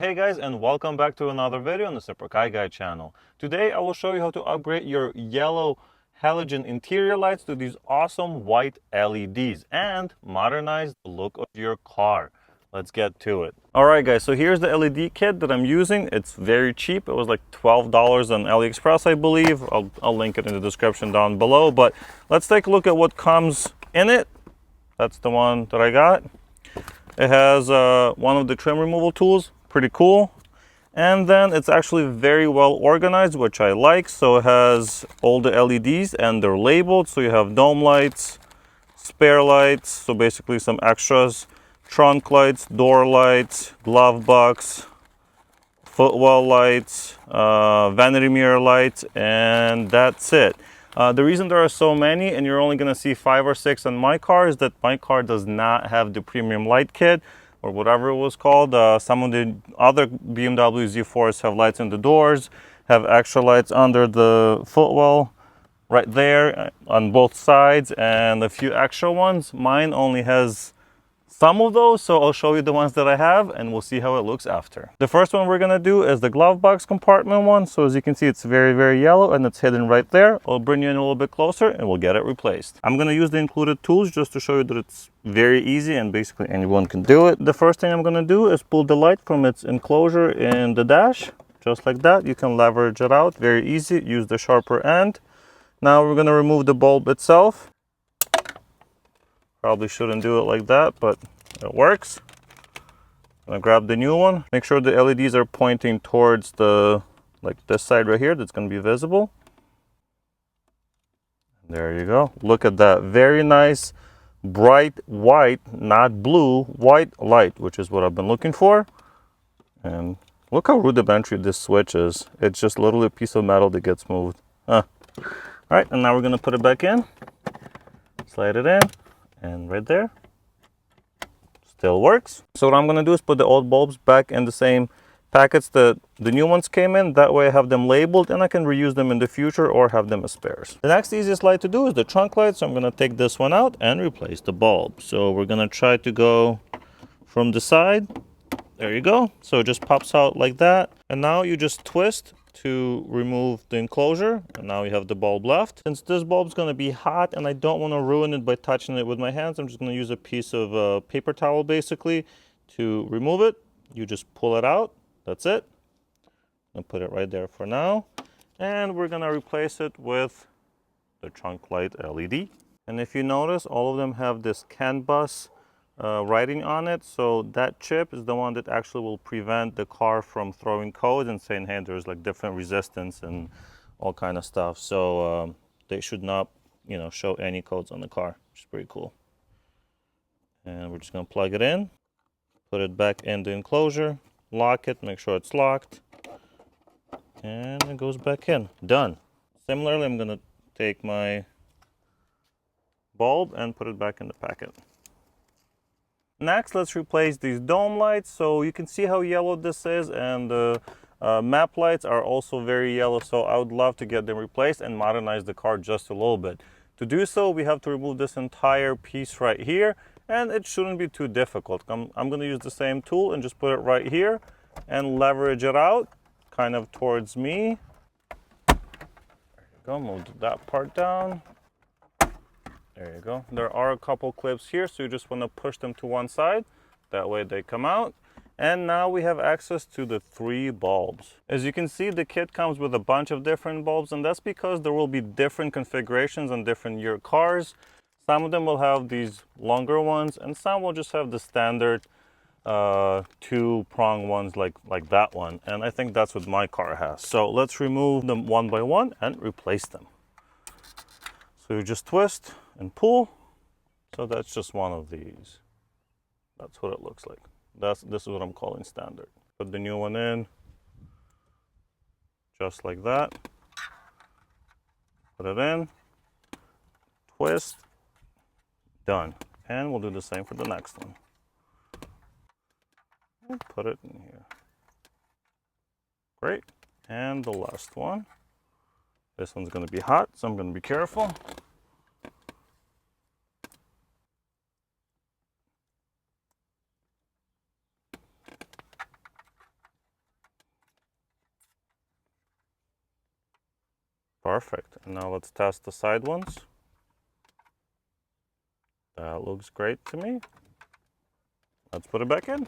Hey guys, and welcome back to another video on the Super Kai Guy channel. Today I will show you how to upgrade your yellow halogen interior lights to these awesome white LEDs and modernize the look of your car. Let's get to it. Alright guys, so here's the LED kit that I'm using. It's very cheap. It was like $12 on AliExpress, I believe. I'll link it in the description down below. But let's take a look at what comes in it. That's the one that I got. It has one of the trim removal tools, pretty cool. And then it's actually very well organized, which I like. So it has all the LEDs and they're labeled. So you have dome lights, spare lights, so basically some extras, trunk lights, door lights, glove box, footwell lights, vanity mirror lights, and that's it. The reason there are so many and you're only going to see 5 or 6 on my car is that my car does not have the premium light kit or whatever it was called. Some of the other BMW Z4s have lights in the doors, have extra lights under the footwell right there on both sides, and a few extra ones. Mine only has some of those, so I'll show you the ones that I have and we'll see how it looks after. The first one we're gonna do is the glove box compartment one. So as you can see, it's very yellow and it's hidden right there. I'll bring you in a little bit closer and we'll get it replaced. I'm gonna use the included tools just to show you that it's very easy and basically anyone can do it. The first thing I'm gonna do is pull the light from its enclosure in the dash, just like that. You can leverage it out, very easy. Use the sharper end. Now we're gonna remove the bulb itself. Probably shouldn't do it like that, but it works. I'm gonna grab the new one. Make sure the LEDs are pointing towards the, like this side right here, that's gonna be visible. There you go. Look at that. Very nice, bright white, not blue, white light, which is what I've been looking for. And look how rudimentary this switch is. It's just literally a piece of metal that gets moved. All right, and now we're gonna put it back in. Slide it in, and right there. Still works. So what I'm going to do is put the old bulbs back in the same packets that the new ones came in. That way I have them labeled and I can reuse them in the future or have them as spares. The next easiest light to do is the trunk light. So I'm going to take this one out and replace the bulb. So we're going to try to go from the side. There you go. So it just pops out like that. And now you just twist to remove the enclosure, and now you have the bulb left. Since this bulb is going to be hot and I don't want to ruin it by touching it with my hands, I'm just going to use a piece of paper towel basically to remove it. You just pull it out. That's it. I'll put it right there for now, and we're going to replace it with the trunk light LED. And if you notice, all of them have this CAN bus writing on it. So that chip is the one that actually will prevent the car from throwing codes and saying, hey, there's like different resistance and all kind of stuff. So they should not, show any codes on the car, which is pretty cool. And we're just going to plug it in, put it back in the enclosure, lock it, make sure it's locked, and it goes back in. Done. Similarly, I'm going to take my bulb and put it back in the packet. Next, let's replace these dome lights. So you can see how yellow this is, and the map lights are also very yellow. So I would love to get them replaced and modernize the car just a little bit. To do so, we have to remove this entire piece right here, and it shouldn't be too difficult. I'm going to use the same tool and just put it right here and leverage it out kind of towards me. There you go, move that part down. There you go. There are a couple clips here, so you just want to push them to one side. That way they come out. And now we have access to the 3 bulbs. As you can see, the kit comes with a bunch of different bulbs, and that's because there will be different configurations on different year cars. Some of them will have these longer ones, and some will just have the standard 2-prong ones like that one. And I think that's what my car has. So let's remove them one by one and replace them. So you just twist and pull. So that's just one of these. That's what it looks like. This is what I'm calling standard. Put the new one in, just like that. Put it in, twist, done. And we'll do the same for the next one. And put it in here. Great. And the last one. This one's going to be hot, so I'm going to be careful. Perfect. And now let's test the side ones. That looks great to me. Let's put it back in.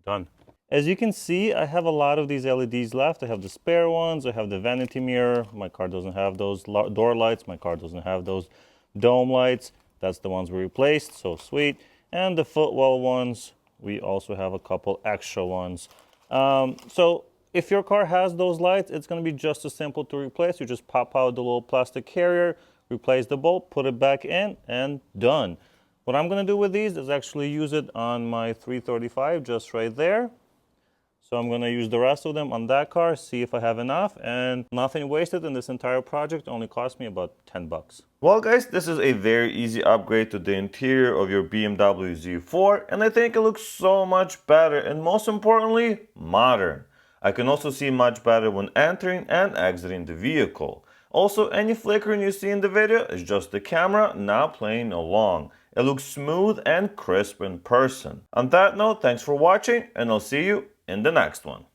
Done. As you can see, I have a lot of these LEDs left. I have the spare ones, I have the vanity mirror. My car doesn't have those door lights. My car doesn't have those dome lights. That's the ones we replaced, so sweet. And the footwell ones, we also have a couple extra ones. So if your car has those lights, it's gonna be just as simple to replace. You just pop out the little plastic carrier, replace the bulb, put it back in, and done. What I'm gonna do with these is actually use it on my 335, just right there. So I'm gonna use the rest of them on that car, see if I have enough, and nothing wasted in this entire project. Only cost me about 10 bucks. Well guys, this is a very easy upgrade to the interior of your BMW Z4, and I think it looks so much better and most importantly, modern. I can also see much better when entering and exiting the vehicle. Also, any flickering you see in the video is just the camera not playing along. It looks smooth and crisp in person. On that note, thanks for watching, and I'll see you in the next one.